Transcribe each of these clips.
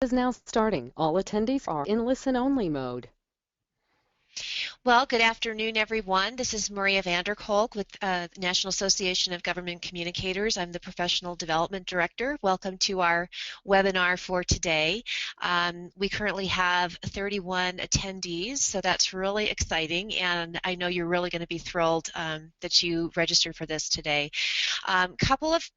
Is now starting. All attendees are in listen-only mode. Well, good afternoon, everyone. This is Maria Vanderkolk with the National Association of Government Communicators. I'm the Professional Development Director. Welcome to our webinar for today. We currently have 31 attendees, so that's really exciting, and I know you're really going to be thrilled that you registered for this today. Couple of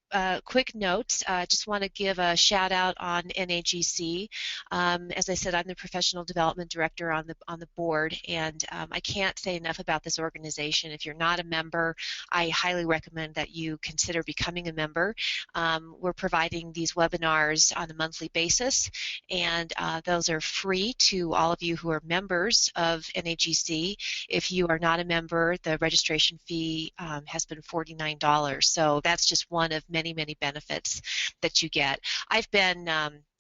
quick notes. Just want to give a shout out on NAGC. As I said, I'm the Professional Development Director on the board, and I can't say enough about this organization. If you're not a member, I highly recommend that you consider becoming a member. We're providing these webinars on a monthly basis, and those are free to all of you who are members of NAGC. If you are not a member, the registration fee has been $49. So that's just one of many, many benefits that you get. I've been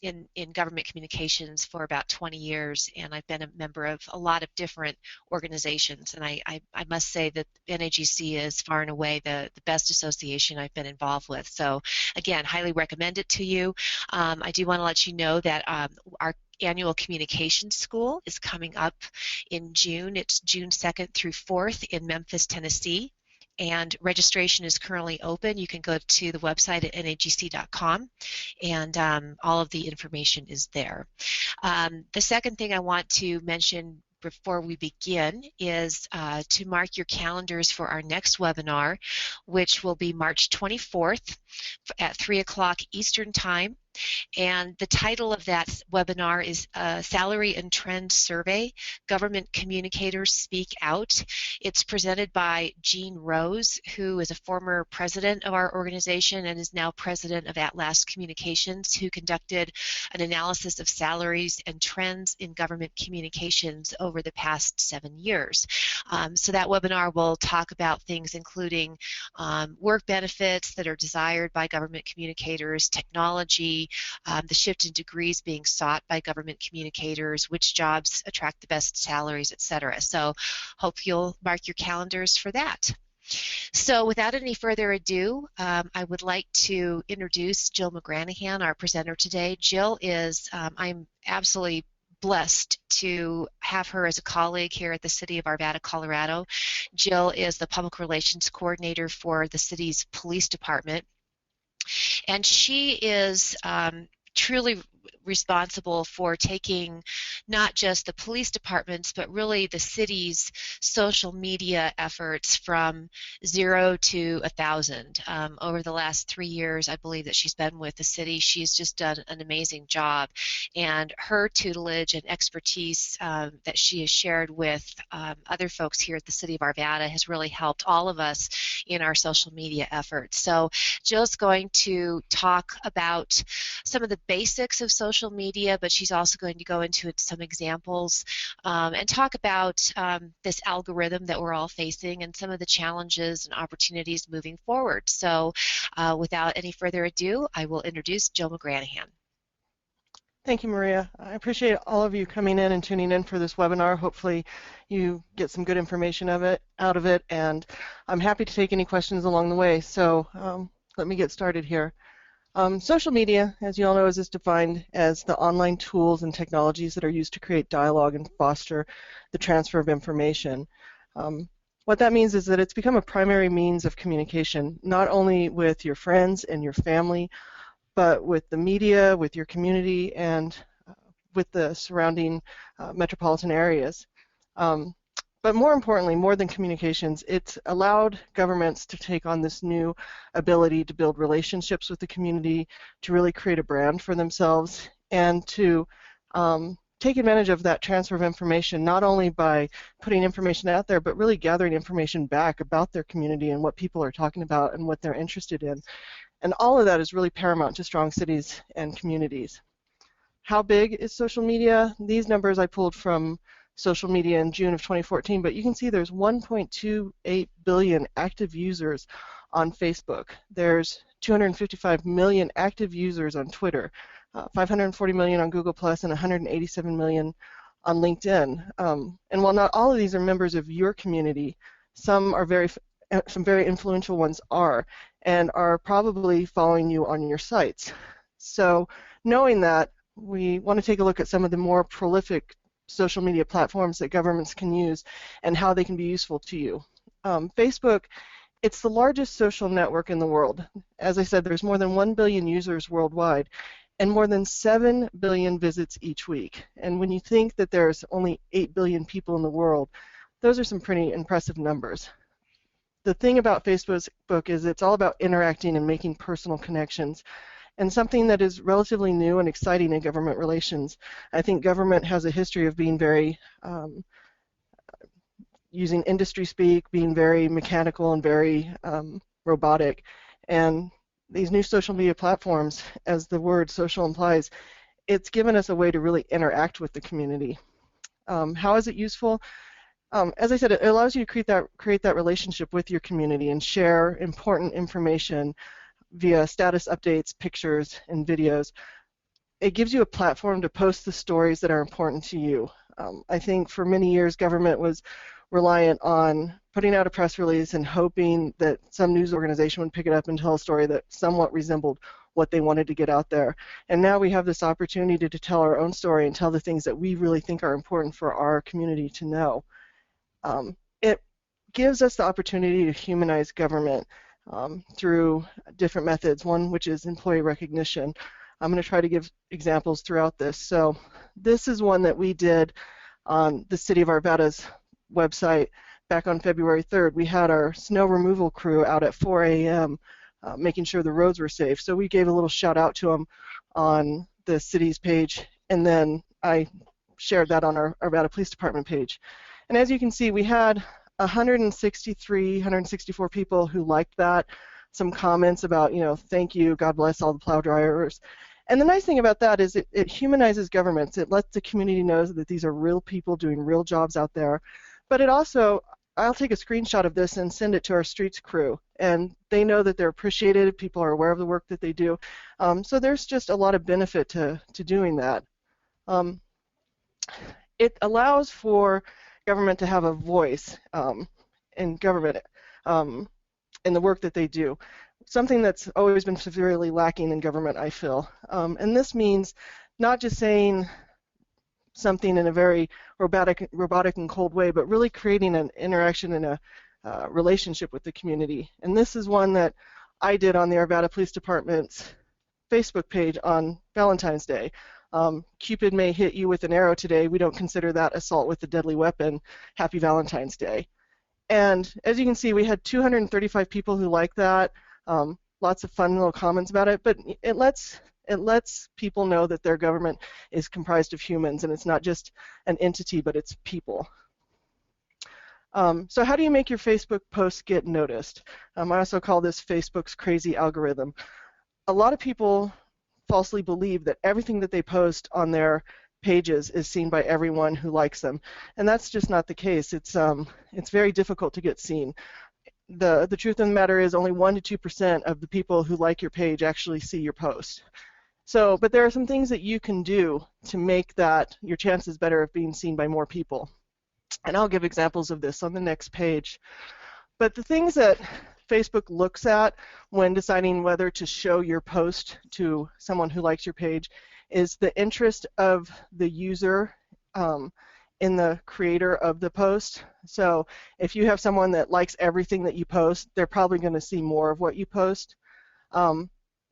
in government communications for about 20 years, and I've been a member of a lot of different organizations, and I must say that NAGC is far and away the best association I've been involved with. So again, highly recommend it to you. I do want to let you know that our annual communications school is coming up in June. It's June 2nd through 4th in Memphis, Tennessee. And registration is currently open. You can go to the website at nagc.com, and all of the information is there. The second thing I want to mention before we begin is to mark your calendars for our next webinar, which will be March 24th at 3 o'clock Eastern Time. And the title of that webinar is Salary and Trend Survey, Government Communicators Speak Out. It's presented by Jean Rose, who is a former president of our organization and is now president of At Last Communications, who conducted an analysis of salaries and trends in government communications over the past 7 years. So that webinar will talk about things including work benefits that are desired by government communicators, technology, the shift in degrees being sought by government communicators, which jobs attract the best salaries, etc. So hope you'll mark your calendars for that. So without any further ado, I would like to introduce Jill McGranahan, our presenter today. Jill is, I'm absolutely blessed to have her as a colleague here at the City of Arvada, Colorado. Jill is the Public Relations Coordinator for the city's police department. And she is truly responsible for taking not just the police departments, but really the city's social media efforts from 0 to 1,000. Over the last 3 years, I believe that she's been with the city. She's just done an amazing job. And her tutelage and expertise that she has shared with other folks here at the City of Arvada has really helped all of us in our social media efforts. So Jill's going to talk about some of the basics of social media, but she's also going to go into some examples and talk about this algorithm that we're all facing and some of the challenges and opportunities moving forward. So without any further ado, I will introduce Jill McGranahan. Thank you, Maria. I appreciate all of you coming in and tuning in for this webinar. Hopefully you get some good information out of it, and I'm happy to take any questions along the way. So let me get started here. Social media, as you all know, is defined as the online tools and technologies that are used to create dialogue and foster the transfer of information. What that means is that it's become a primary means of communication, not only with your friends and your family, but with the media, with your community, and with the surrounding metropolitan areas. But more importantly, more than communications, it's allowed governments to take on this new ability to build relationships with the community, to really create a brand for themselves, and to take advantage of that transfer of information, not only by putting information out there, but really gathering information back about their community and what people are talking about and what they're interested in. And all of that is really paramount to strong cities and communities. How big is social media? These numbers I pulled from social media in June of 2014, but you can see there's 1.28 billion active users on Facebook. There's 255 million active users on Twitter, 540 million on Google+, and 187 million on LinkedIn. And while not all of these are members of your community, some very influential ones are, and are probably following you on your sites. So knowing that, we want to take a look at some of the more prolific social media platforms that governments can use and how they can be useful to you. Facebook, it's the largest social network in the world. As I said, there's more than 1 billion users worldwide and more than 7 billion visits each week. And when you think that there's only 8 billion people in the world, those are some pretty impressive numbers. The thing about Facebook is it's all about interacting and making personal connections, and something that is relatively new and exciting in government relations. I think government has a history of being very using industry speak, being very mechanical and very robotic. And these new social media platforms, as the word social implies, it's given us a way to really interact with the community. How is it useful? As I said, it allows you to create that relationship with your community and share important information via status updates, pictures, and videos. It gives you a platform to post the stories that are important to you. I think for many years government was reliant on putting out a press release and hoping that some news organization would pick it up and tell a story that somewhat resembled what they wanted to get out there. And now we have this opportunity to tell our own story and tell the things that we really think are important for our community to know. It gives us the opportunity to humanize government through different methods, one which is employee recognition. I'm going to try to give examples throughout this. So this is one that we did on the City of Arvada's website back on February 3rd. We had our snow removal crew out at 4 a.m. Making sure the roads were safe. So we gave a little shout out to them on the city's page, and then I shared that on our Arvada Police Department page. And as you can see, we had 164 people who liked that, some comments about, thank you, God bless all the plow drivers. And the nice thing about that is it humanizes governments. It lets the community know that these are real people doing real jobs out there. But it also, I'll take a screenshot of this and send it to our streets crew, and they know that they're appreciated. People are aware of the work that they do. So there's just a lot of benefit to doing that. It allows for government to have a voice in government in the work that they do. Something that's always been severely lacking in government, I feel. And this means not just saying something in a very robotic and cold way, but really creating an interaction and a relationship with the community. And this is one that I did on the Arvada Police Department's Facebook page on Valentine's Day. Cupid may hit you with an arrow today. We don't consider that assault with a deadly weapon. Happy Valentine's Day. And as you can see, we had 235 people who liked that. Lots of fun little comments about it, but it lets people know that their government is comprised of humans, and it's not just an entity, but it's people. So how do you make your Facebook posts get noticed? I also call this Facebook's crazy algorithm. A lot of people falsely believe that everything that they post on their pages is seen by everyone who likes them, and that's just not the case. It's very difficult to get seen. The truth of the matter is only 1% to 2% of the people who like your page actually see your post. So, but there are some things that you can do to make that your chances better of being seen by more people. And I'll give examples of this on the next page. But the things that Facebook looks at when deciding whether to show your post to someone who likes your page is the interest of the user in the creator of the post. So if you have someone that likes everything that you post, they're probably going to see more of what you post.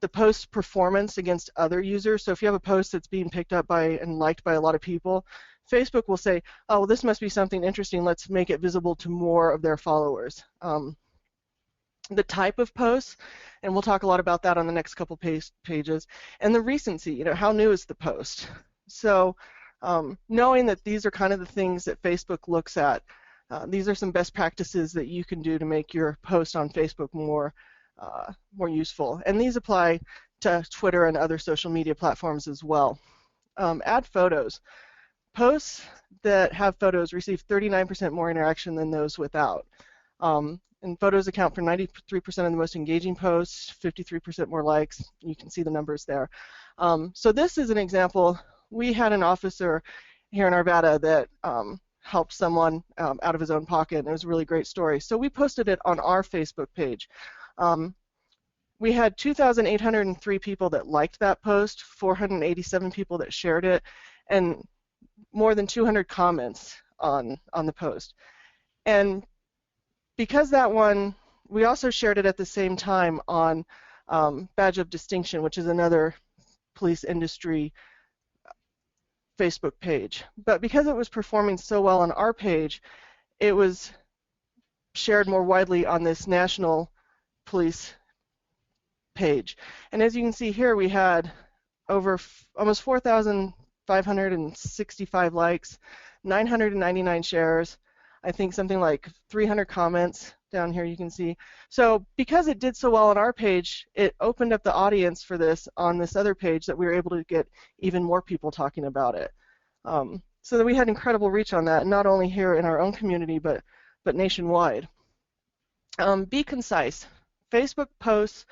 The post performance against other users. So if you have a post that's being picked up by and liked by a lot of people, Facebook will say, oh, well, this must be something interesting. Let's make it visible to more of their followers. The type of posts, and we'll talk a lot about that on the next couple pages, and the recency, how new is the post? So knowing that these are kind of the things that Facebook looks at, these are some best practices that you can do to make your post on Facebook more useful. And these apply to Twitter and other social media platforms as well. Add photos. Posts that have photos receive 39% more interaction than those without. And photos account for 93% of the most engaging posts, 53% more likes. You can see the numbers there. So this is an example. We had an officer here in Arvada that helped someone out of his own pocket, and it was a really great story. So we posted it on our Facebook page. we had 2,803 people that liked that post, 487 people that shared it, and more than 200 comments on the post. And because that one, we also shared it at the same time on Badge of Distinction, which is another police industry Facebook page. But because it was performing so well on our page, it was shared more widely on this national police page. And as you can see here, we had over almost 4,565 likes, 999 shares, I think something like 300 comments down here you can see. So because it did so well on our page, it opened up the audience for this on this other page that we were able to get even more people talking about it. So that we had incredible reach on that, not only here in our own community, but nationwide. Be concise. Facebook posts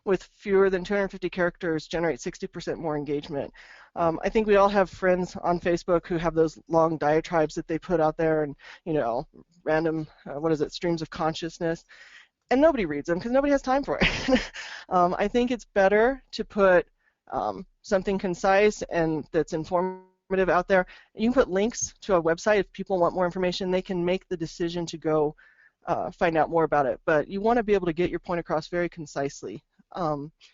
with fewer than 250 characters generate 60% more engagement. I think we all have friends on Facebook who have those long diatribes that they put out there, and random streams of consciousness, and nobody reads them because nobody has time for it. I think it's better to put something concise and that's informative out there. You can put links to a website if people want more information. They can make the decision to go find out more about it, but you want to be able to get your point across very concisely.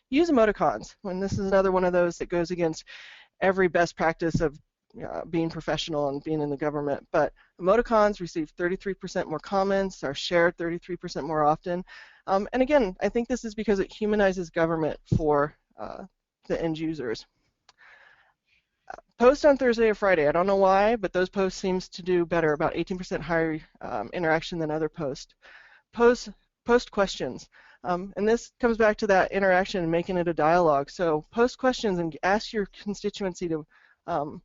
Use emoticons. And this is another one of those that goes against every best practice of being professional and being in the government. But emoticons receive 33% more comments, are shared 33% more often. And again, I think this is because it humanizes government for the end users. Post on Thursday or Friday. I don't know why, but those posts seems to do better, about 18% higher interaction than other posts. Post questions. And this comes back to that interaction and making it a dialogue. So post questions and ask your constituency to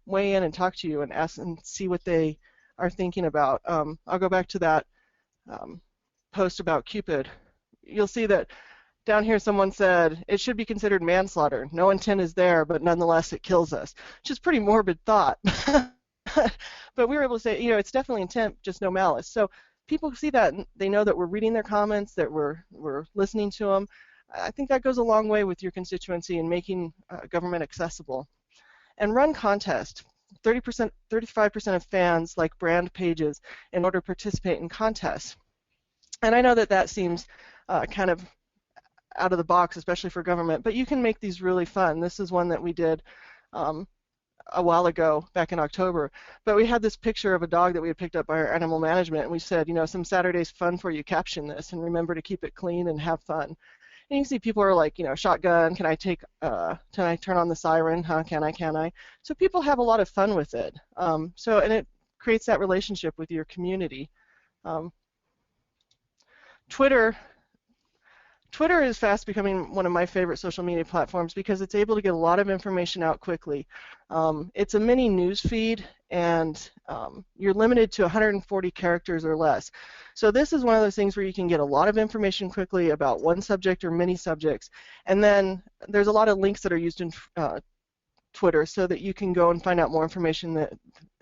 weigh in and talk to you and ask and see what they are thinking about. I'll go back to that post about Cupid. You'll see that down here someone said, it should be considered manslaughter. No intent is there, but nonetheless it kills us, which is pretty morbid thought. But we were able to say, it's definitely intent, just no malice. So people see that and they know that we're reading their comments, that we're listening to them. I think that goes a long way with your constituency in making government accessible. And run contests. 35% of fans like brand pages in order to participate in contests. And I know that that seems kind of out of the box, especially for government, but you can make these really fun. This is one that we did a while ago, back in October, but we had this picture of a dog that we had picked up by our animal management, and we said, some Saturday's fun for you, caption this, and remember to keep it clean and have fun. And you can see people are like, shotgun, can I turn on the siren, huh, can I? So people have a lot of fun with it. And it creates that relationship with your community. Twitter is fast becoming one of my favorite social media platforms because it's able to get a lot of information out quickly. It's a mini news feed, and you're limited to 140 characters or less. So this is one of those things where you can get a lot of information quickly about one subject or many subjects. And then there's a lot of links that are used in Twitter so that you can go and find out more information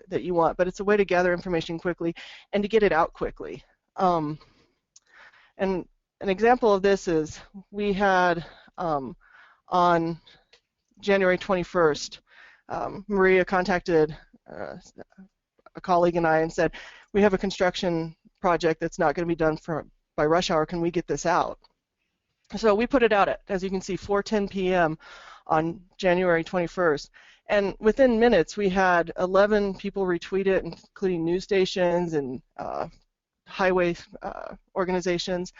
that you want. But it's a way to gather information quickly and to get it out quickly. And an example of this is we had on January 21st, Maria contacted a colleague and I and said, we have a construction project that's not going to be done by rush hour. Can we get this out? So we put it out at, as you can see, 4:10 p.m. on January 21st. And within minutes, we had 11 people retweet it, including news stations and highway organizations.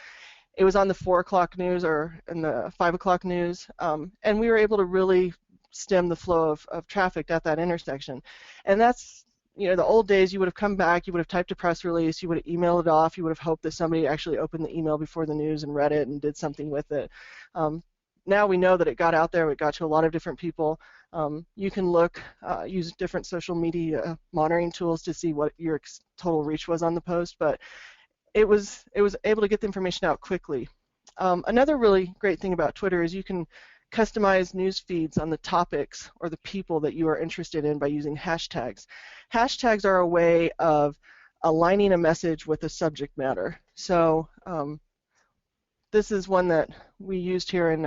It was on the 4 o'clock news or in the 5 o'clock news, and we were able to really stem the flow of traffic at that intersection. And that's, the old days, you would have come back, you would have typed a press release, you would have emailed it off, you would have hoped that somebody actually opened the email before the news and read it and did something with it. Now we know that it got out there, it got to a lot of different people. You can use different social media monitoring tools to see what your total reach was on the post, but it was able to get the information out quickly. Another really great thing about Twitter is you can customize news feeds on the topics or the people that you are interested in by using hashtags. Hashtags are a way of aligning a message with a subject matter. So this is one that we used here in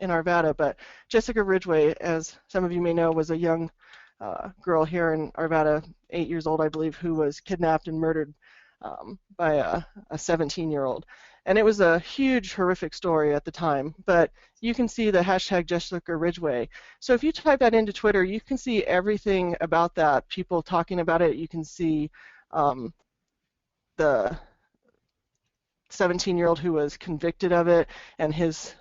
Arvada, but Jessica Ridgway, as some of you may know, was a young girl here in Arvada, 8 years old, I believe, who was kidnapped and murdered by a 17-year-old. And it was a huge, horrific story at the time, but you can see the hashtag Jessica Ridgway. So if you type that into Twitter, you can see everything about that, people talking about it. You can see the 17-year-old who was convicted of it and his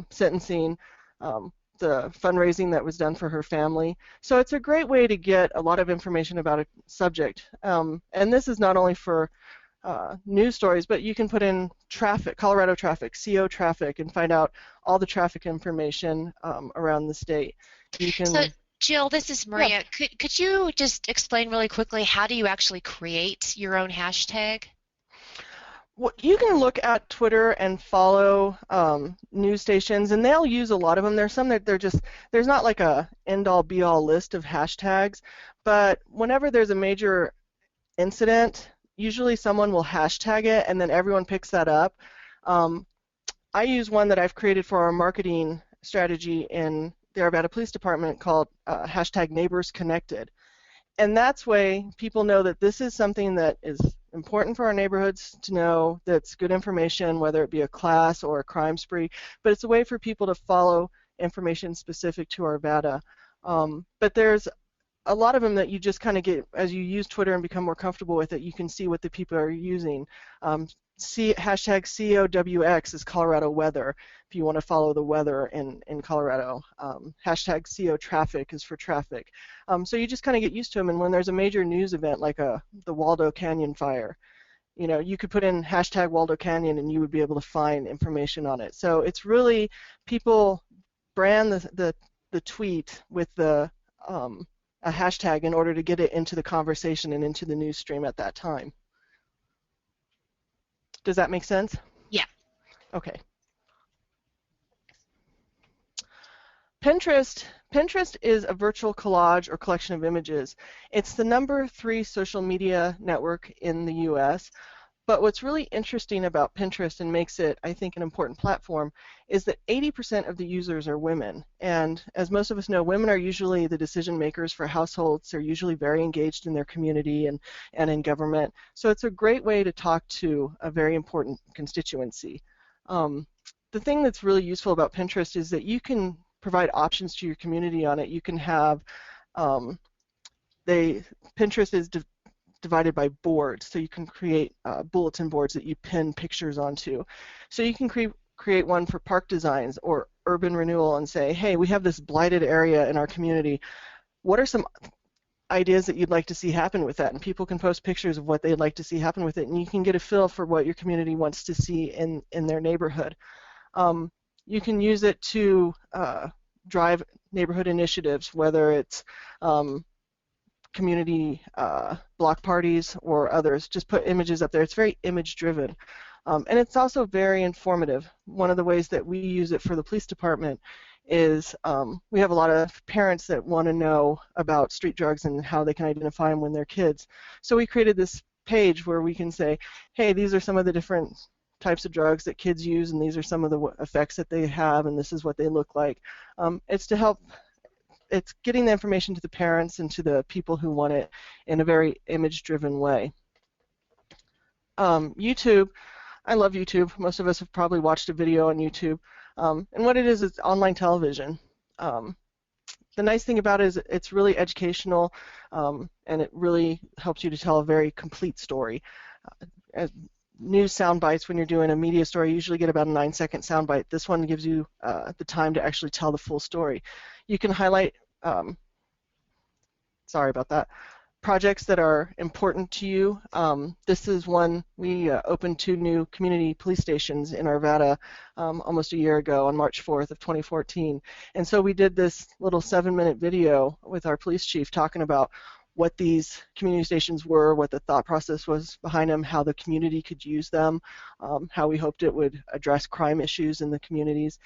sentencing, the fundraising that was done for her family. So it's a great way to get a lot of information about a subject. And this is not only for news stories, but you can put in traffic, Colorado traffic, CO traffic, and find out all the traffic information around the state. You can. So, Jill, this is Maria. Yeah. Could you just explain really quickly, how do you actually create your own hashtag? Well, you can look at Twitter and follow news stations, and they'll use a lot of them. There's some that there's not like a end-all be-all list of hashtags, but whenever there's a major incident, usually someone will hashtag it, and then everyone picks that up. I use one that I've created for our marketing strategy in the Arvada Police Department called hashtag Neighbors Connected. And that's way people know that this is something that is important for our neighborhoods to know, that's good information, whether it be a class or a crime spree, but it's a way for people to follow information specific to Arvada. But there's a lot of them that you just kind of get, as you use Twitter and become more comfortable with it, you can see what the people are using. Hashtag COWX is Colorado weather, if you want to follow the weather in Colorado. Hashtag CO traffic is for traffic. So you just kind of get used to them, and when there's a major news event like the Waldo Canyon fire, you know, you could put in hashtag Waldo Canyon and you would be able to find information on it. So it's really, people brand the tweet with a hashtag in order to get it into the conversation and into the news stream at that time. Does that make sense? Yeah. Okay. Pinterest is a virtual collage or collection of images. It's the #3 social media network in the US. But what's really interesting about Pinterest and makes it, I think, an important platform is that 80% of the users are women. And as most of us know, women are usually the decision makers for households. They're usually very engaged in their community and in government. So it's a great way to talk to a very important constituency. The thing that's really useful about Pinterest is that you can provide options to your community on it. You can have, Pinterest is divided by boards, so you can create bulletin boards that you pin pictures onto. So you can create one for park designs or urban renewal and say, hey, we have this blighted area in our community. What are some ideas that you'd like to see happen with that? And people can post pictures of what they'd like to see happen with it, and you can get a feel for what your community wants to see in their neighborhood. You can use it to drive neighborhood initiatives, whether it's community block parties or others. Just put images up there. It's very image driven. And it's also very informative. One of the ways that we use it for the police department is we have a lot of parents that want to know about street drugs and how they can identify them when they're kids. So we created this page where we can say, hey, these are some of the different types of drugs that kids use, and these are some of the effects that they have, and this is what they look like. It's to help. It's getting the information to the parents and to the people who want it in a very image-driven way. YouTube, I love YouTube. Most of us have probably watched a video on YouTube. And what it is, it's online television. The nice thing about it is it's really educational, and it really helps you to tell a very complete story. News sound bites, when you're doing a media story, you usually get about a 9-second sound bite. This one gives you the time to actually tell the full story. You can highlight, sorry about that, projects that are important to you. This is one, we opened 2 new community police stations in Arvada almost a year ago on March 4th of 2014. And so we did this little 7-minute video with our police chief talking about what these community stations were, what the thought process was behind them, how the community could use them, how we hoped it would address crime issues in the communities.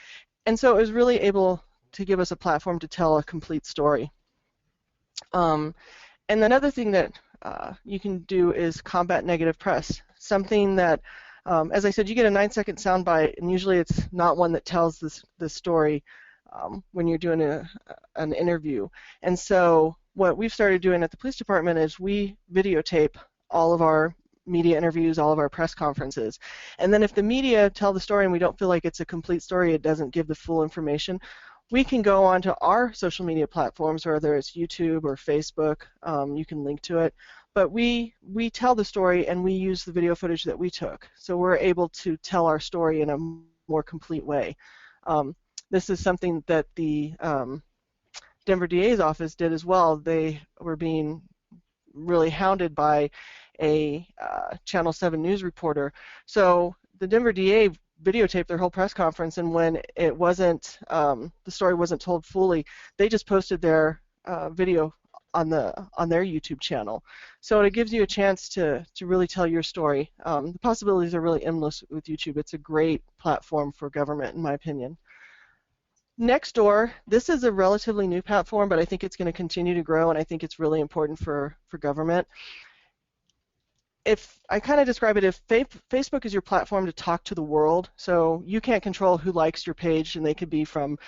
And so it was really able to give us a platform to tell a complete story. And another thing that you can do is combat negative press, something that As I said, you get a 9-second soundbite, and usually it's not one that tells this story when you're doing an interview. And so what we've started doing at the police department is we videotape all of our media interviews, all of our press conferences. And then if the media tell the story and we don't feel like it's a complete story, it doesn't give the full information, we can go onto our social media platforms, whether it's YouTube or Facebook. You can link to it. But we tell the story and we use the video footage that we took. So we're able to tell our story in a more complete way. This is something that the Denver DA's office did as well. They were being really hounded by a Channel 7 news reporter. So the Denver DA videotaped their whole press conference, and when it wasn't, the story wasn't told fully, they just posted their video on their YouTube channel. So it gives you a chance to really tell your story. The possibilities are really endless with YouTube. It's a great platform for government, in my opinion. Nextdoor, this is a relatively new platform, but I think it's going to continue to grow, and I think it's really important for government. If I kind of describe it, if Facebook is your platform to talk to the world, so you can't control who likes your page, and they could be from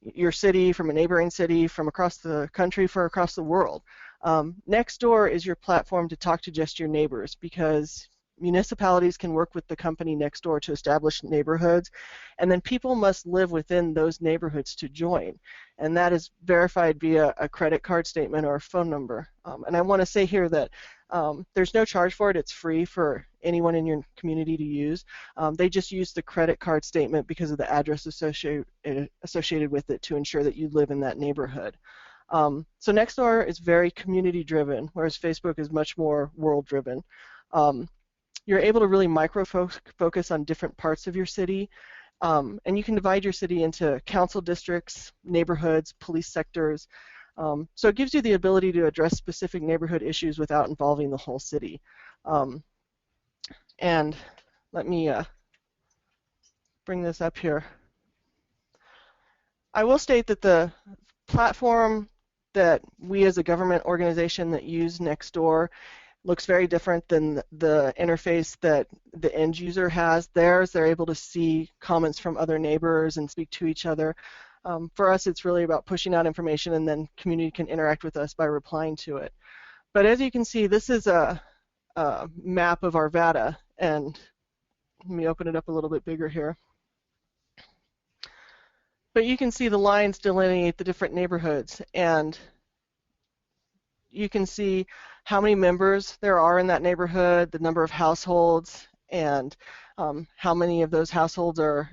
your city, from a neighboring city, from across the country, from across the world. Nextdoor is your platform to talk to just your neighbors, because municipalities can work with the company Nextdoor to establish neighborhoods, and then people must live within those neighborhoods to join, and that is verified via a credit card statement or a phone number. And I want to say here that there's no charge for it. It's free for anyone in your community to use. They just use the credit card statement because of the address associated with it to ensure that you live in that neighborhood. So Nextdoor is very community driven, whereas Facebook is much more world driven. You're able to really micro-focus on different parts of your city, and you can divide your city into council districts, neighborhoods, police sectors. So it gives you the ability to address specific neighborhood issues without involving the whole city. And let me bring this up here. I will state that the platform that we as a government organization that use Nextdoor looks very different than the interface that the end user has. Theirs, they're able to see comments from other neighbors and speak to each other. For us, it's really about pushing out information, and then community can interact with us by replying to it. But as you can see, this is a map of Arvada, and let me open it up a little bit bigger here. But you can see the lines delineate the different neighborhoods, and you can see how many members there are in that neighborhood, the number of households, and how many of those households are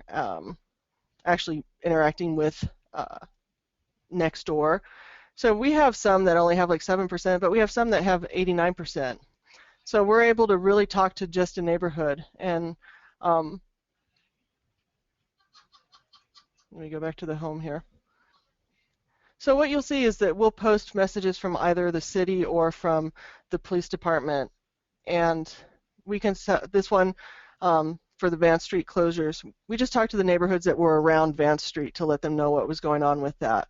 actually interacting with Nextdoor. So we have some that only have like 7%, but we have some that have 89%. So we're able to really talk to just a neighborhood. And let me go back to the home here. So what you'll see is that we'll post messages from either the city or from the police department, and we can set this one for the Vance Street closures. We just talked to the neighborhoods that were around Vance Street to let them know what was going on with that.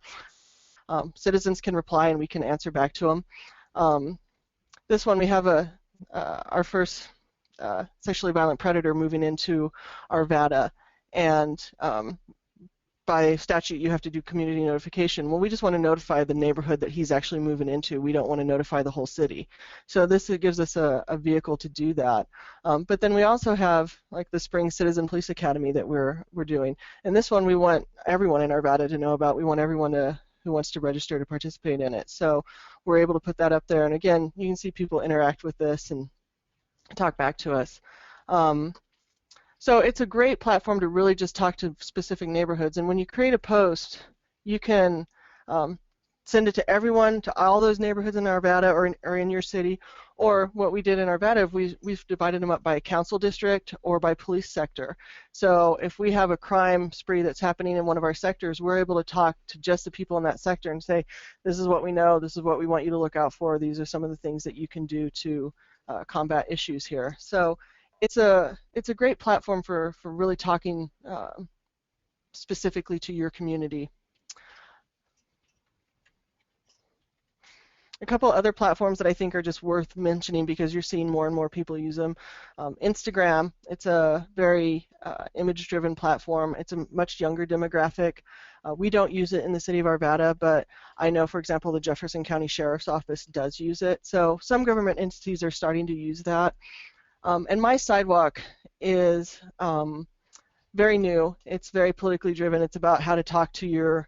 Citizens can reply and we can answer back to them. This one, we have our first sexually violent predator moving into Arvada, and by statute, you have to do community notification. Well, we just want to notify the neighborhood that he's actually moving into. We don't want to notify the whole city. So this gives us a vehicle to do that. But then we also have like the Spring Citizen Police Academy that we're doing. And this one we want everyone in Arvada to know about. We want everyone who wants to register to participate in it. So we're able to put that up there. And again, you can see people interact with this and talk back to us. So it's a great platform to really just talk to specific neighborhoods. And when you create a post, you can send it to everyone, to all those neighborhoods in Arvada or in your city. Or what we did in Arvada, we've divided them up by council district or by police sector. So if we have a crime spree that's happening in one of our sectors, we're able to talk to just the people in that sector and say, this is what we know, this is what we want you to look out for, these are some of the things that you can do to combat issues here. So it's a great platform for really talking specifically to your community. A couple other platforms that I think are just worth mentioning because you're seeing more and more people use them. Instagram, it's a very image-driven platform. It's a much younger demographic. We don't use it in the city of Arvada, but I know, for example, the Jefferson County Sheriff's Office does use it. So some government entities are starting to use that. And My Sidewalk is very new. It's very politically driven. It's about how to talk to your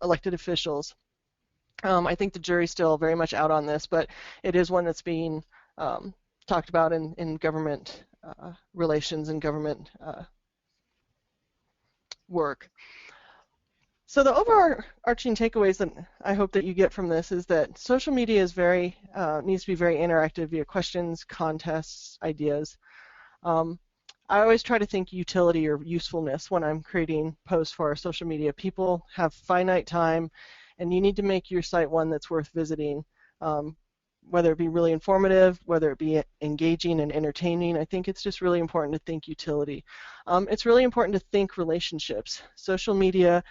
elected officials. I think the jury's still very much out on this, but it is one that's being talked about in government relations and government work. So the overarching takeaways that I hope that you get from this is that social media is needs to be very interactive via questions, contests, ideas. I always try to think utility or usefulness when I'm creating posts for our social media. People have finite time, and you need to make your site one that's worth visiting, whether it be really informative, whether it be engaging and entertaining. I think it's just really important to think utility. It's really important to think relationships. Social media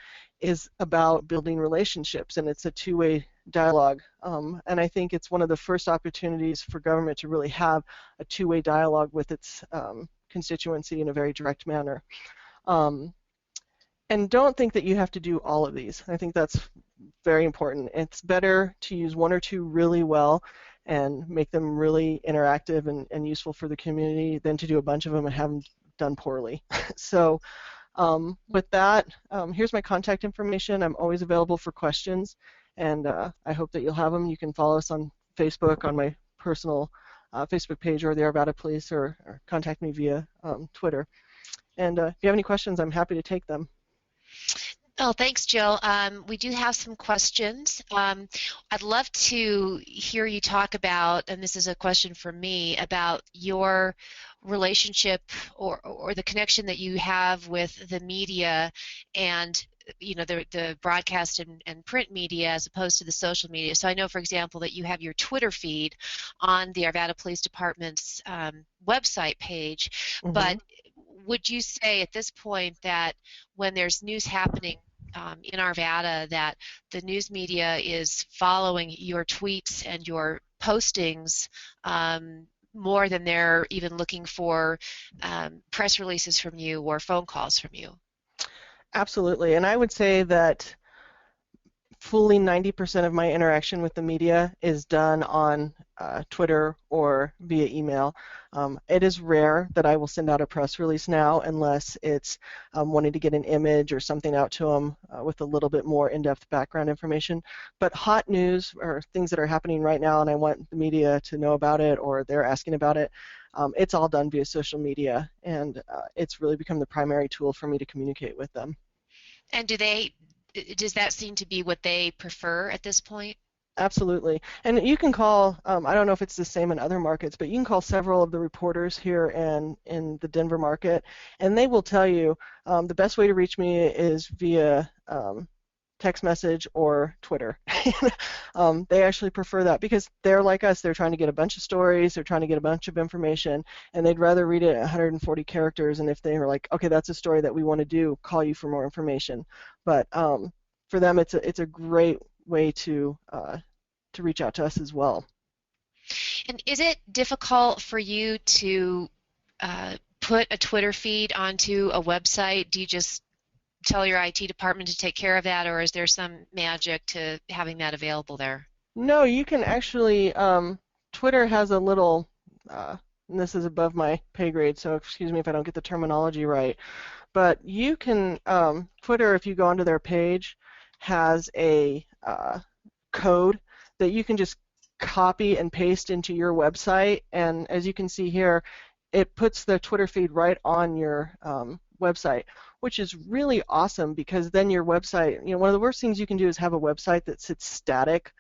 is about building relationships, and it's a two-way dialogue. And I think it's one of the first opportunities for government to really have a two-way dialogue with its constituency in a very direct manner. And don't think that you have to do all of these. I think that's very important. It's better to use one or two really well and make them really interactive and useful for the community than to do a bunch of them and have them done poorly. So with that, here's my contact information. I'm always available for questions, and I hope that you'll have them. You can follow us on Facebook on my personal Facebook page or the Arvada Police, or contact me via Twitter. And if you have any questions, I'm happy to take them. Oh, thanks, Jill. We do have some questions. I'd love to hear you talk about, and this is a question for me, about your relationship or the connection that you have with the media and the broadcast and print media as opposed to the social media. So I know, for example, that you have your Twitter feed on the Arvada Police Department's website page, but would you say at this point that when there's news happening in Arvada, that the news media is following your tweets and your postings more than they're even looking for press releases from you or phone calls from you? Absolutely, and I would say that fully 90% of my interaction with the media is done on Twitter or via email. It is rare that I will send out a press release now unless it's wanting to get an image or something out to them with a little bit more in-depth background information. But hot news or things that are happening right now and I want the media to know about it or they're asking about it, it's all done via social media, and it's really become the primary tool for me to communicate with them. And does that seem to be what they prefer at this point? Absolutely. And you can call, I don't know if it's the same in other markets, but you can call several of the reporters here in the Denver market, and they will tell you the best way to reach me is via text message or Twitter. They actually prefer that because they're like us. They're trying to get a bunch of stories. They're trying to get a bunch of information, and they'd rather read it at 140 characters. And if they were like, okay, that's a story that we want to do, call you for more information. But for them, it's a great way to reach out to us as well. And is it difficult for you to put a Twitter feed onto a website? Do you just tell your IT department to take care of that, or is there some magic to having that available there? No, you can actually, Twitter has a little, and this is above my pay grade, so excuse me if I don't get the terminology right, but you can, Twitter, if you go onto their page, has a code that you can just copy and paste into your website, and as you can see here, it puts the Twitter feed right on your website, which is really awesome because then your website, one of the worst things you can do is have a website that sits static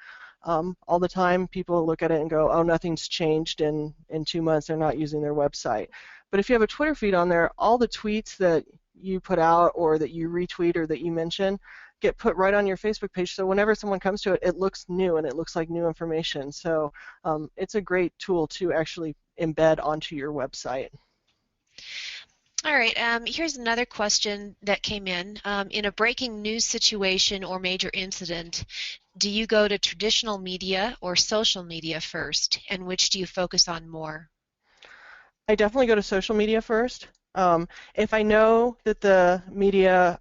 all the time. People look at it and go, oh, nothing's changed in 2 months, they're not using their website. But if you have a Twitter feed on there, all the tweets that you put out or that you retweet or that you mention get put right on your Facebook page, so whenever someone comes to it, it looks new and it looks like new information. So it's a great tool to actually embed onto your website. All right, here's another question that came in. In a breaking news situation or major incident, Do you go to traditional media or social media first, and which do you focus on more? I definitely go to social media first. If I know that the media,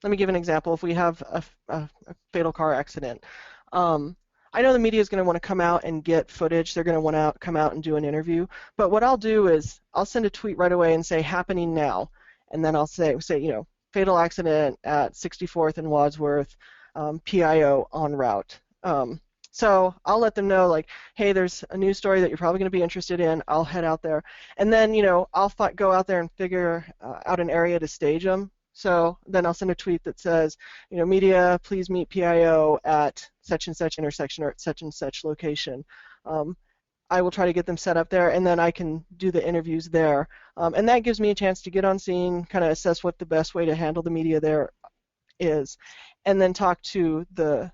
let me give an example. If we have a fatal car accident, um, I know the media is going to want to come out and get footage. They're going to want to come out and do an interview. But what I'll do is I'll send a tweet right away and say happening now, and then I'll say fatal accident at 64th and Wadsworth, PIO en route. So I'll let them know, like, hey, there's a news story that you're probably going to be interested in. I'll head out there, and then I'll go out there and figure out an area to stage them. So then I'll send a tweet that says, media, please meet PIO at such and such intersection or at such and such location. I will try to get them set up there, and then I can do the interviews there. And that gives me a chance to get on scene, kind of assess what the best way to handle the media there is, and then talk to the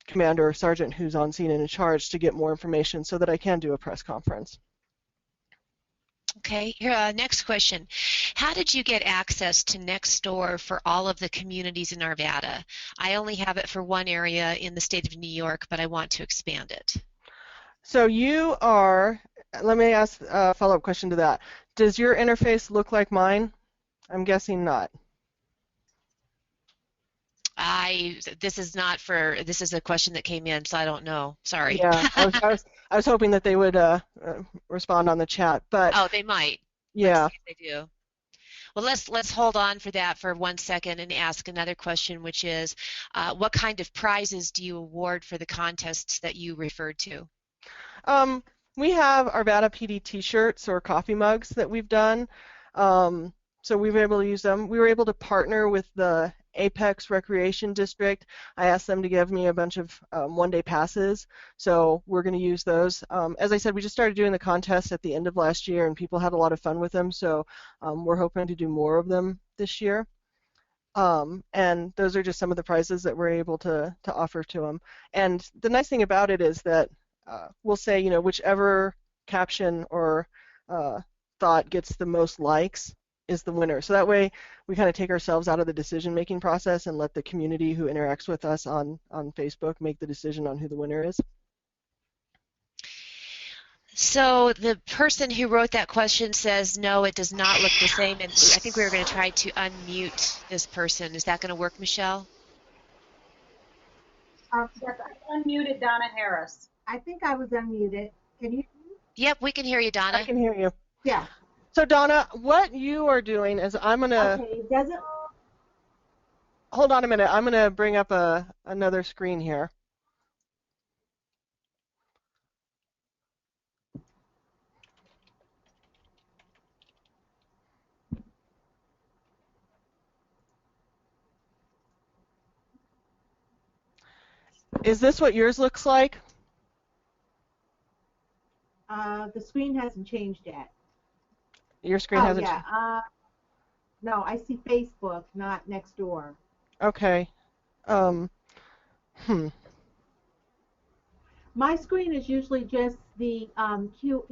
commander or sergeant who's on scene and in charge to get more information so that I can do a press conference. Okay, here, next question. How did you get access to Nextdoor for all of the communities in Arvada? I only have it for one area in the state of New York, but I want to expand it. So you are, let me ask a follow-up question to that. Does your interface look like mine? I'm guessing not. This is a question that came in, so I don't know. Sorry. Yeah, I was hoping that they would respond on the chat, but Oh, they might. yeah. Let's see if they do. Well, let's hold on for that for 1 second and ask another question, which is, what kind of prizes do you award for the contests that you referred to? We have Arvada PD T-shirts or coffee mugs that we've done, so we were able to use them. We were able to partner with the Apex Recreation District. I asked them to give me a bunch of one-day passes, so we're going to use those. As I said, we just started doing the contest at the end of last year, and people had a lot of fun with them, so we're hoping to do more of them this year. And those are just some of the prizes that we're able to offer to them. And the nice thing about it is that we'll say, whichever caption or thought gets the most likes is the winner. So that way we kind of take ourselves out of the decision-making process and let the community who interacts with us on Facebook make the decision on who the winner is. So the person who wrote that question says, no, it does not look the same. And I think we were going to try to unmute this person. Is that going to work, Michelle? Yes, I unmuted Donna Harris. I think I was unmuted. Can you? Yep, we can hear you, Donna. I can hear you. Yeah. So Donna, what you are doing is I'm going to... Okay, does it? Hold on a minute. I'm going to bring up another screen here. Is this what yours looks like? The screen hasn't changed yet. Your screen hasn't yeah. changed? No, I see Facebook, not Nextdoor. Okay. My screen is usually just the cue,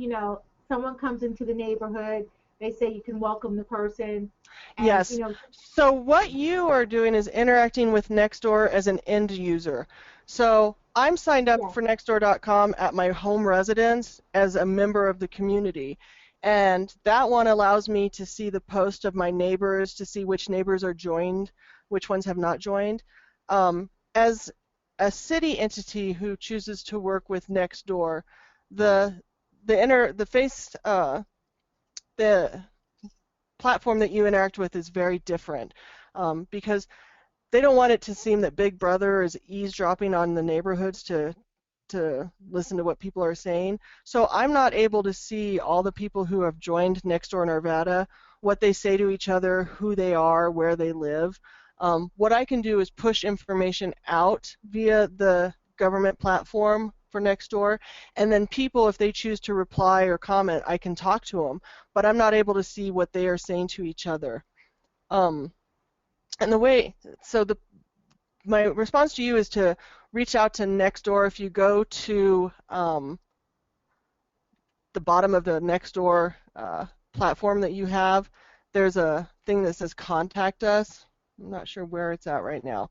someone comes into the neighborhood, they say you can welcome the person. And, yes. So what you are doing is interacting with Nextdoor as an end user. So I'm signed up for Nextdoor.com at my home residence as a member of the community. And that one allows me to see the post of my neighbors, to see which neighbors are joined, which ones have not joined. As a city entity who chooses to work with Nextdoor, the platform that you interact with is very different, because they don't want it to seem that Big Brother is eavesdropping on the neighborhoods to listen to what people are saying. So I'm not able to see all the people who have joined Nextdoor in Arvada, what they say to each other, who they are, where they live. What I can do is push information out via the government platform for Nextdoor, and then people, if they choose to reply or comment, I can talk to them, but I'm not able to see what they are saying to each other. And my response to you is to reach out to Nextdoor. If you go to the bottom of the Nextdoor platform that you have, there's a thing that says contact us. I'm not sure where it's at right now.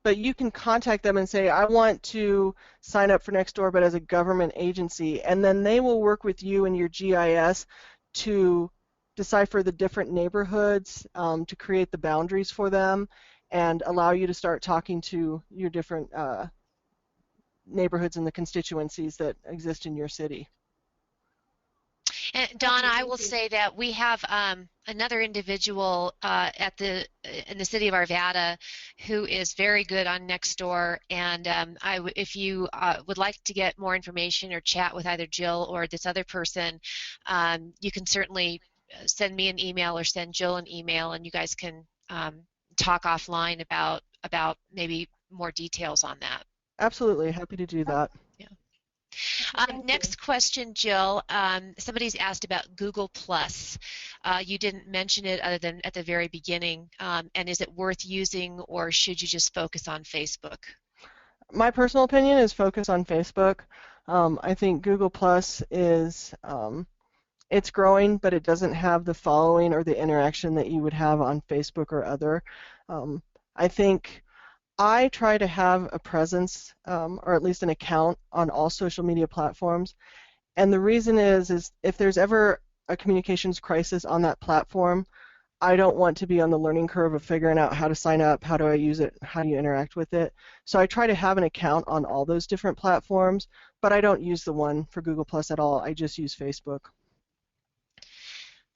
but you can contact them and say, I want to sign up for Nextdoor, but as a government agency, and then they will work with you and your GIS to decipher the different neighborhoods, to create the boundaries for them, and allow you to start talking to your different neighborhoods and the constituencies that exist in your city. And Donna, I will say that we have another individual in the city of Arvada who is very good on Nextdoor, and if you would like to get more information or chat with either Jill or this other person, you can certainly send me an email or send Jill an email, and you guys can talk offline about maybe more details on that. Absolutely, happy to do that. Yeah. Next question, Jill. Somebody's asked about Google Plus. You didn't mention it other than at the very beginning. And is it worth using, or should you just focus on Facebook? My personal opinion is focus on Facebook. I think Google Plus is it's growing, but it doesn't have the following or the interaction that you would have on Facebook or other. I think I try to have a presence, or at least an account, on all social media platforms. And the reason is if there's ever a communications crisis on that platform, I don't want to be on the learning curve of figuring out how to sign up, how do I use it, how do you interact with it. So I try to have an account on all those different platforms, but I don't use the one for Google Plus at all. I just use Facebook.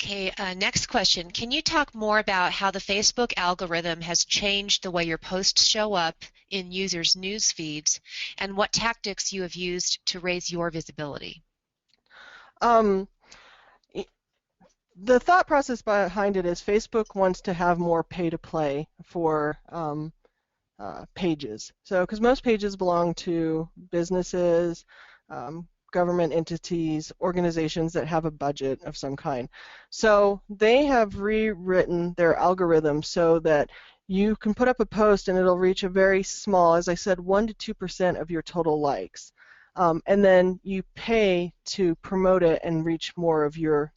Okay, next question. Can you talk more about how the Facebook algorithm has changed the way your posts show up in users' news feeds, and what tactics you have used to raise your visibility? The thought process behind it is Facebook wants to have more pay-to-play for pages. So, because most pages belong to businesses, government entities, organizations that have a budget of some kind. So they have rewritten their algorithm so that you can put up a post and it'll reach a very small, as I said, 1% to 2% of your total likes. And then you pay to promote it and reach more of your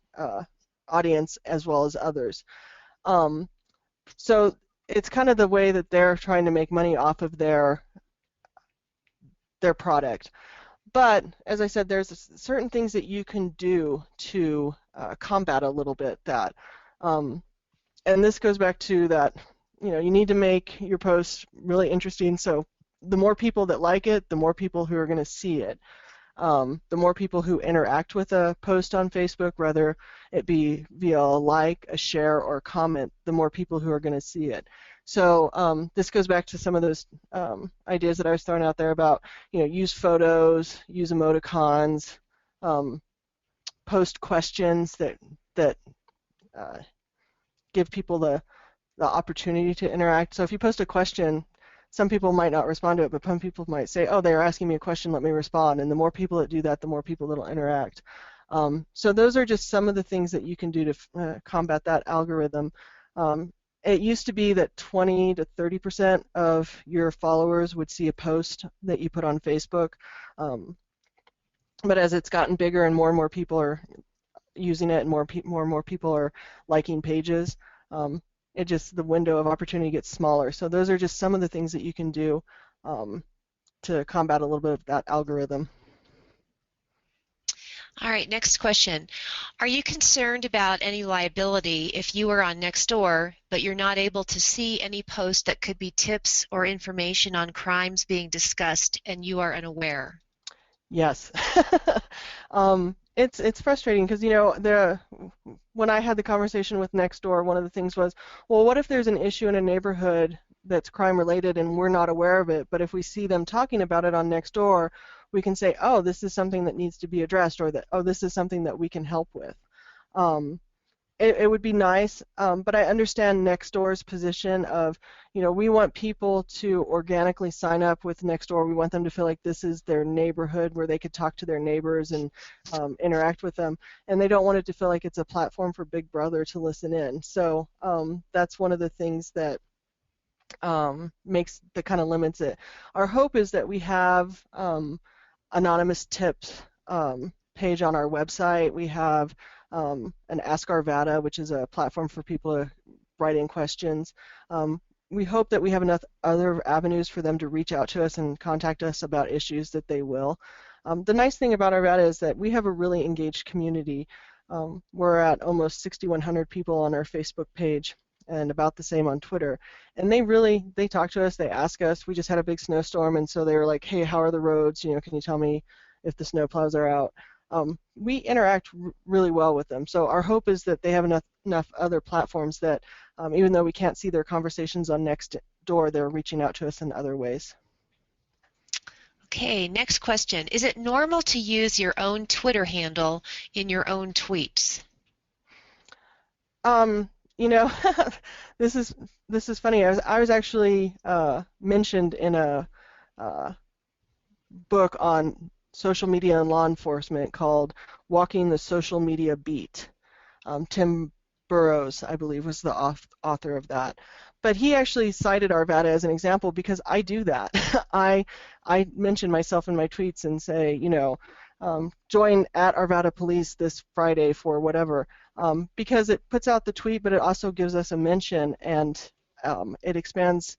audience as well as others. So it's kind of the way that they're trying to make money off of their product. But as I said, there's certain things that you can do to combat a little bit that, and this goes back to that, you need to make your posts really interesting. So the more people that like it, the more people who are going to see it. The more people who interact with a post on Facebook, whether it be via a like, a share, or a comment, the more people who are going to see it. So this goes back to some of those ideas that I was throwing out there about, use photos, use emoticons, post questions that give people the opportunity to interact. So if you post a question, some people might not respond to it, but some people might say, oh, they're asking me a question, let me respond. And the more people that do that, the more people that will interact. So those are just some of the things that you can do to combat that algorithm. It used to be that 20 to 30% of your followers would see a post that you put on Facebook. But as it's gotten bigger and more people are using it and more and more people are liking pages, the window of opportunity gets smaller. So those are just some of the things that you can do to combat a little bit of that algorithm. All right, next question. Are you concerned about any liability if you are on Nextdoor, but you're not able to see any posts that could be tips or information on crimes being discussed and you are unaware? Yes. It's frustrating because, when I had the conversation with Nextdoor, one of the things was, well, what if there's an issue in a neighborhood that's crime related and we're not aware of it, but if we see them talking about it on Nextdoor, we can say, oh, this is something that needs to be addressed, or that, oh, this is something that we can help with. It would be nice, but I understand Nextdoor's position of, we want people to organically sign up with Nextdoor. We want them to feel like this is their neighborhood where they could talk to their neighbors and interact with them. And they don't want it to feel like it's a platform for Big Brother to listen in. So that's one of the things that kind of limits it. Our hope is that we have anonymous tips page on our website. We have an Ask Arvada, which is a platform for people to write in questions. we hope that we have enough other avenues for them to reach out to us and contact us about issues that they will. The nice thing about Arvada is that we have a really engaged community. We're at almost 6,100 people on our Facebook page and about the same on Twitter. And they talk to us, they ask us. We just had a big snowstorm, and so they were like, hey, how are the roads? You know, can you tell me if the snowplows are out? We interact really well with them. So our hope is that they have enough other platforms that even though we can't see their conversations on Nextdoor, they're reaching out to us in other ways. Okay, next question. Is it normal to use your own Twitter handle in your own tweets? You know, this is funny. I was actually mentioned in a book on social media and law enforcement called Walking the Social Media Beat. Tim Burrows, I believe, was the author of that. But he actually cited Arvada as an example because I do that. I mention myself in my tweets and say, you know, join at Arvada Police this Friday for whatever, because it puts out the tweet, but it also gives us a mention, and it expands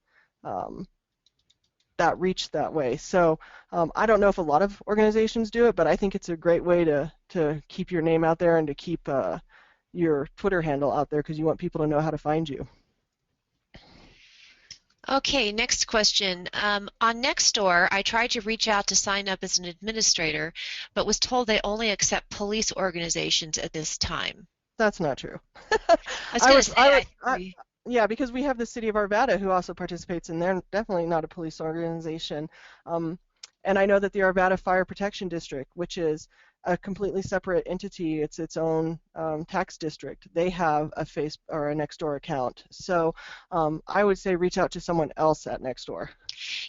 that reach that way. So I don't know if a lot of organizations do it, but I think it's a great way to keep your name out there and to keep your Twitter handle out there because you want people to know how to find you. Okay, next question. On Nextdoor, I tried to reach out to sign up as an administrator, but was told they only accept police organizations at this time. That's not true. I was going to say, yeah, because we have the city of Arvada who also participates, and they're definitely not a police organization. And I know that the Arvada Fire Protection District, which is a completely separate entity, it's its own tax district. They have a Nextdoor account. So I would say reach out to someone else at Nextdoor.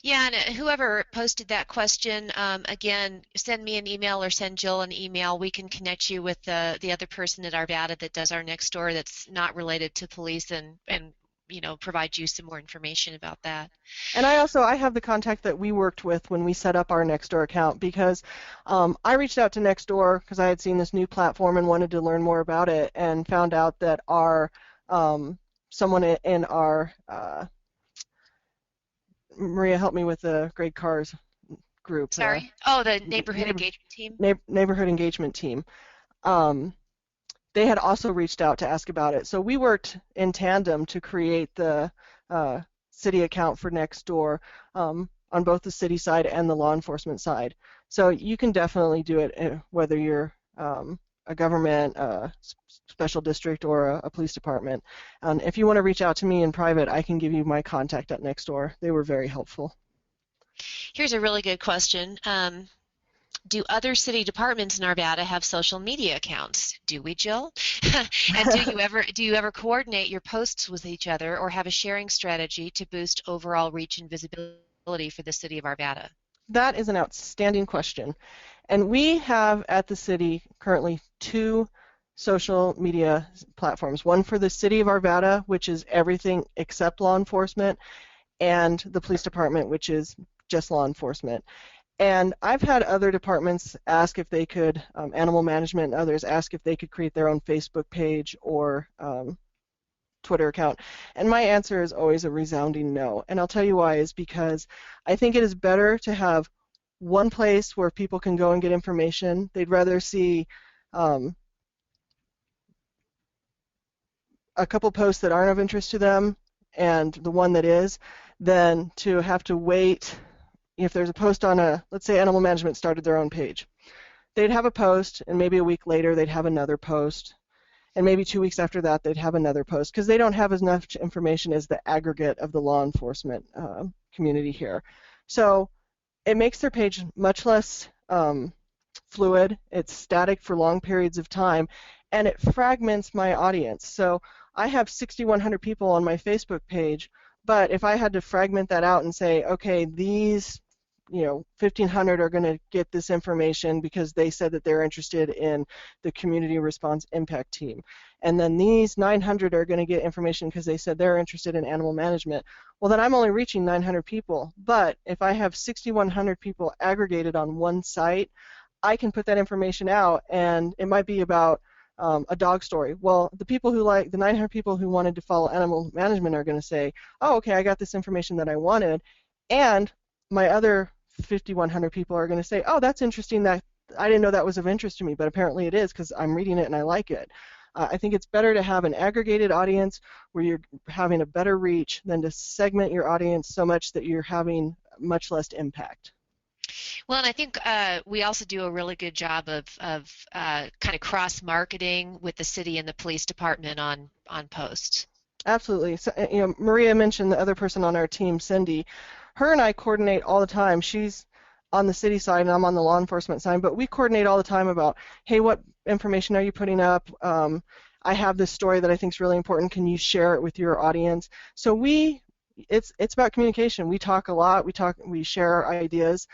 Yeah, and whoever posted that question, again, send me an email or send Jill an email. We can connect you with the other person at Arvada that does our Nextdoor that's not related to police and you know, provide you some more information about that. And I have the contact that we worked with when we set up our Nextdoor account because I reached out to Nextdoor because I had seen this new platform and wanted to learn more about it and found out that our someone in our Maria, help me with the Greg Carr's group. Sorry? The neighborhood engagement team? Neighborhood engagement team. They had also reached out to ask about it. So we worked in tandem to create the city account for Nextdoor on both the city side and the law enforcement side. So you can definitely do it whether you're a government, special district, or a police department. And if you want to reach out to me in private, I can give you my contact at Nextdoor. They were very helpful. Here's a really good question. Do other city departments in Arvada have social media accounts? Do we, Jill? And do you ever coordinate your posts with each other or have a sharing strategy to boost overall reach and visibility for the city of Arvada? That is an outstanding question. And we have at the city currently 2 social media platforms. One for the city of Arvada, which is everything except law enforcement, and the police department, which is just law enforcement. And I've had other departments ask if they could, animal management and others ask if they could create their own Facebook page or Twitter account. And my answer is always a resounding no. And I'll tell you why is because I think it is better to have one place where people can go and get information. They'd rather see a couple posts that aren't of interest to them and the one that is than to have to wait. If there's a post on let's say animal management started their own page, they'd have a post and maybe a week later they'd have another post and maybe 2 weeks after that they'd have another post because they don't have as much information as the aggregate of the law enforcement community here. So it makes their page much less fluid, it's static for long periods of time, and it fragments my audience. So I have 6,100 people on my Facebook page, but if I had to fragment that out and say, okay, these 1,500 are going to get this information because they said that they're interested in the community response impact team. And then these 900 are going to get information because they said they're interested in animal management. Well, then I'm only reaching 900 people. But if I have 6,100 people aggregated on one site, I can put that information out, and it might be about a dog story. Well, the people who like the 900 people who wanted to follow animal management are going to say, oh, okay, I got this information that I wanted, and my other 5,100 people are going to say, oh, that's interesting. That I didn't know that was of interest to me, but apparently it is because I'm reading it and I like it. I think it's better to have an aggregated audience where you're having a better reach than to segment your audience so much that you're having much less impact. Well, and I think we also do a really good job of kind of cross-marketing with the city and the police department on posts. Absolutely. So, Maria mentioned the other person on our team, Cindy. Her and I coordinate all the time. She's on the city side and I'm on the law enforcement side, but we coordinate all the time about, hey, what information are you putting up? I have this story that I think is really important. Can you share it with your audience? So it's about communication. We talk a lot. We share our ideas.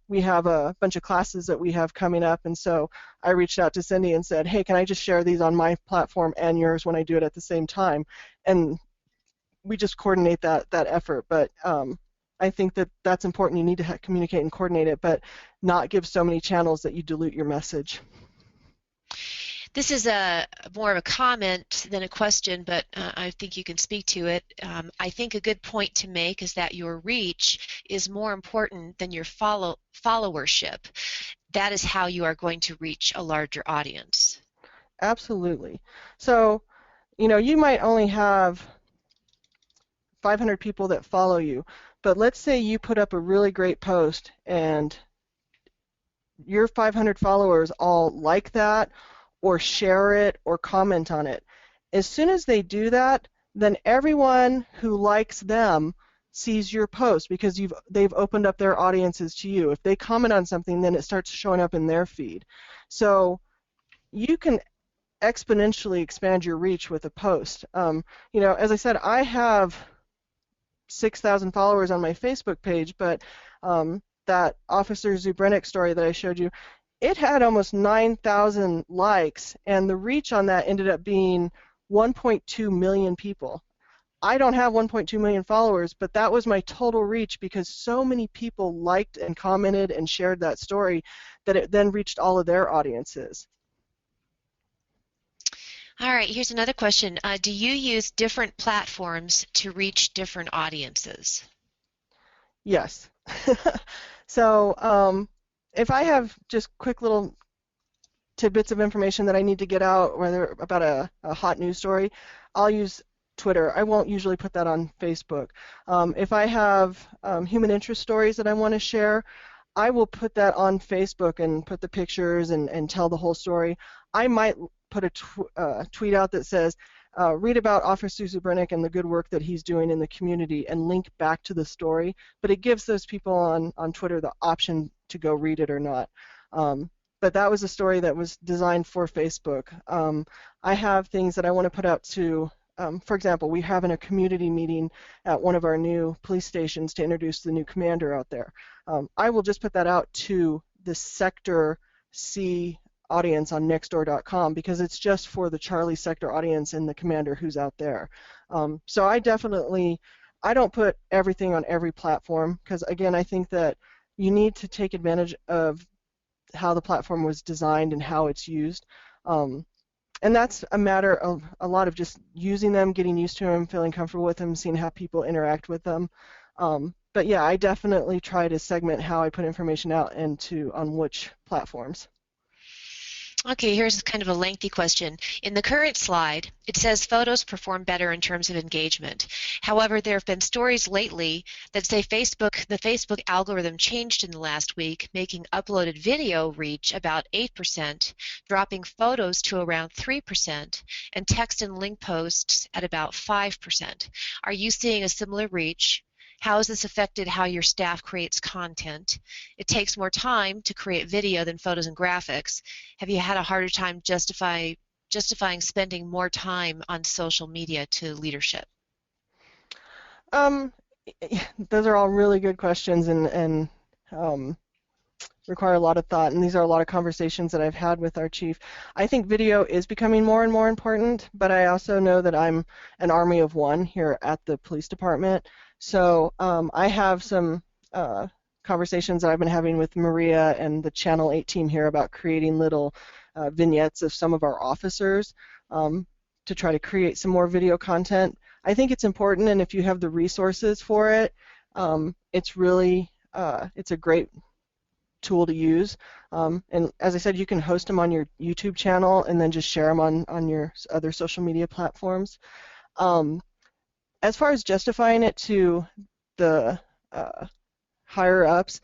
We have a bunch of classes that we have coming up, and so I reached out to Cindy and said, hey, can I just share these on my platform and yours when I do it at the same time? And we just coordinate that effort. But I think that that's important. You need to communicate and coordinate it, but not give so many channels that you dilute your message. This is more of a comment than a question, but I think you can speak to it. I think a good point to make is that your reach is more important than your followership. That is how you are going to reach a larger audience. Absolutely. So, you might only have 500 people that follow you, but let's say you put up a really great post and your 500 followers all like that or share it or comment on it. As soon as they do that, then everyone who likes them sees your post because they've opened up their audiences to you. If they comment on something, then it starts showing up in their feed. So you can exponentially expand your reach with a post. As I said, I have 6,000 followers on my Facebook page, but that Officer Zubrinek story that I showed you, it had almost 9,000 likes, and the reach on that ended up being 1.2 million people. I don't have 1.2 million followers, but that was my total reach because so many people liked and commented and shared that story that it then reached all of their audiences. All right, here's another question. Do you use different platforms to reach different audiences? Yes. So if I have just quick little tidbits of information that I need to get out, whether about a hot news story, I'll use Twitter. I won't usually put that on Facebook. If I have human interest stories that I want to share, I will put that on Facebook and put the pictures and tell the whole story. I might put a tweet out that says, read about Officer Zubrinek and the good work that he's doing in the community and link back to the story, but it gives those people on Twitter the option to go read it or not. But that was a story that was designed for Facebook. I have things that I want to put out to, for example, we're having a community meeting at one of our new police stations to introduce the new commander out there. I will just put that out to the Sector C audience on nextdoor.com because it's just for the Charlie sector audience and the commander who's out there. So I don't put everything on every platform because, again, I think that you need to take advantage of how the platform was designed and how it's used. And that's a matter of a lot of just using them, getting used to them, feeling comfortable with them, seeing how people interact with them. But yeah, I definitely try to segment how I put information out on which platforms. Okay, here's kind of a lengthy question. In the current slide, it says photos perform better in terms of engagement. However, there have been stories lately that say the Facebook algorithm changed in the last week, making uploaded video reach about 8%, dropping photos to around 3%, and text and link posts at about 5%. Are you seeing a similar reach? How has this affected how your staff creates content? It takes more time to create video than photos and graphics. Have you had a harder time justifying spending more time on social media to leadership? Those are all really good questions and require a lot of thought, and these are a lot of conversations that I've had with our chief. I think video is becoming more and more important, but I also know that I'm an army of one here at the police department. So I have some conversations that I've been having with Maria and the Channel 8 team here about creating little vignettes of some of our officers to try to create some more video content. I think it's important, and if you have the resources for it, it's really it's a great tool to use. And as I said, you can host them on your YouTube channel and then just share them on your other social media platforms. As far as justifying it to the higher ups,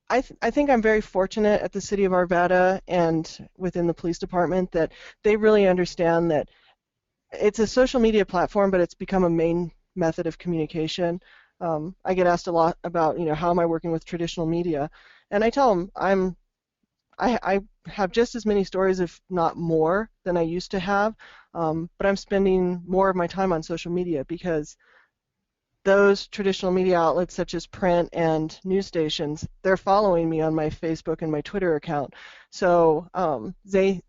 I think I'm very fortunate at the City of Arvada and within the police department that they really understand that it's a social media platform, but it's become a main method of communication. I get asked a lot about, how am I working with traditional media? And I tell them I have just as many stories, if not more, than I used to have, but I'm spending more of my time on social media because those traditional media outlets such as print and news stations, they're following me on my Facebook and my Twitter account. So they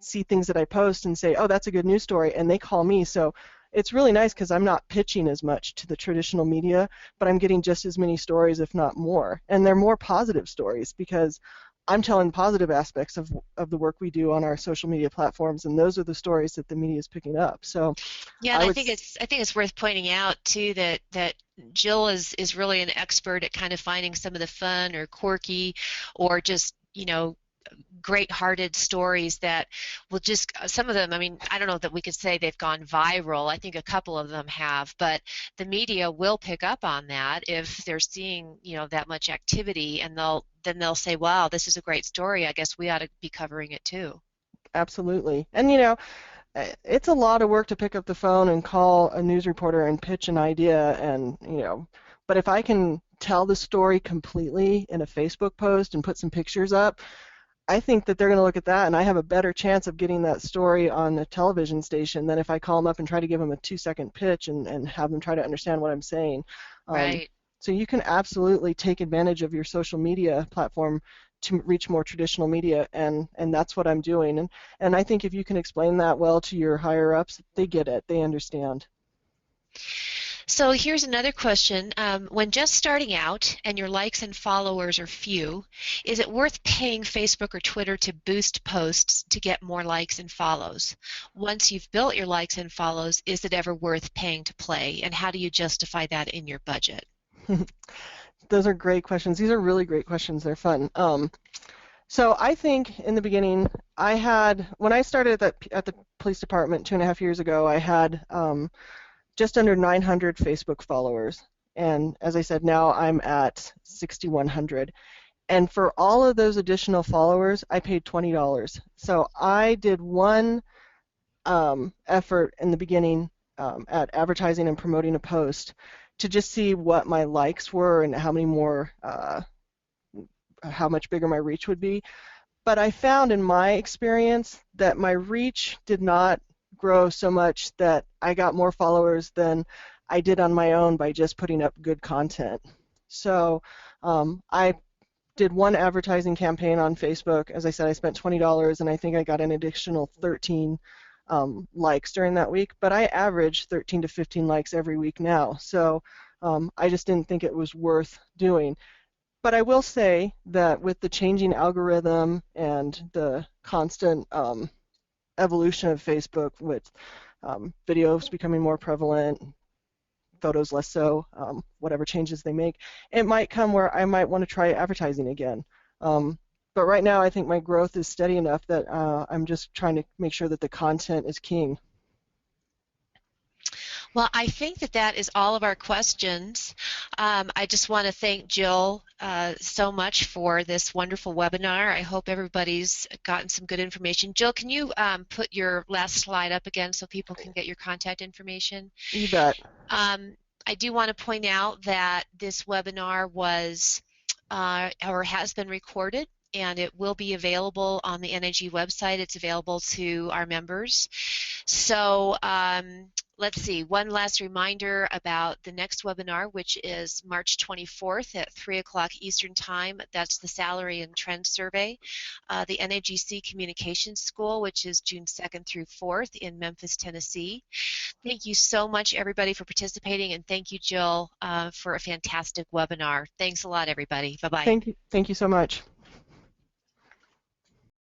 see things that I post and say, oh, that's a good news story, and they call me. So it's really nice because I'm not pitching as much to the traditional media, but I'm getting just as many stories, if not more. And they're more positive stories because I'm telling positive aspects of the work we do on our social media platforms, and those are the stories that the media is picking up. So yeah, and I think it's worth pointing out too that Jill is really an expert at kind of finding some of the fun or quirky or just great-hearted stories that will just, some of them, I mean, I don't know that we could say they've gone viral. I think a couple of them have, but the media will pick up on that if they're seeing, that much activity, and they'll say, wow, this is a great story. I guess we ought to be covering it too. Absolutely. And, it's a lot of work to pick up the phone and call a news reporter and pitch an idea, and, but if I can tell the story completely in a Facebook post and put some pictures up, I think that they're going to look at that, and I have a better chance of getting that story on a television station than if I call them up and try to give them a 2-second pitch and have them try to understand what I'm saying. Right. So you can absolutely take advantage of your social media platform to reach more traditional media, and that's what I'm doing. And I think if you can explain that well to your higher ups, they get it, they understand. So here's another question. When just starting out and your likes and followers are few, is it worth paying Facebook or Twitter to boost posts to get more likes and follows? Once you've built your likes and follows, is it ever worth paying to play? And how do you justify that in your budget? Those are great questions. These are really great questions. They're fun. So I think in the beginning, when I started at the police department 2.5 years ago, I had just under 900 Facebook followers. And as I said, now I'm at 6,100. And for all of those additional followers, I paid $20. So I did one effort in the beginning at advertising and promoting a post to just see what my likes were and how much bigger my reach would be. But I found in my experience that my reach did not grow so much that I got more followers than I did on my own by just putting up good content. So I did one advertising campaign on Facebook. As I said, I spent $20, and I think I got an additional 13 likes during that week, but I average 13 to 15 likes every week now. So I just didn't think it was worth doing. But I will say that with the changing algorithm and the constant evolution of Facebook, with videos becoming more prevalent, photos less so, whatever changes they make, it might come where I might want to try advertising again. But right now I think my growth is steady enough that I'm just trying to make sure that the content is king. Well, I think that is all of our questions. I just want to thank Jill so much for this wonderful webinar. I hope everybody's gotten some good information. Jill, can you put your last slide up again so people can get your contact information? You bet. I do want to point out that this webinar was or has been recorded, and it will be available on the NIG website. It's available to our members. So let's see, one last reminder about the next webinar, which is March 24th at 3 o'clock Eastern Time. That's the Salary and Trend Survey. The NAGC Communications School, which is June 2nd through 4th in Memphis, Tennessee. Thank you so much, everybody, for participating, and thank you, Jill, for a fantastic webinar. Thanks a lot, everybody. Bye-bye. Thank you so much.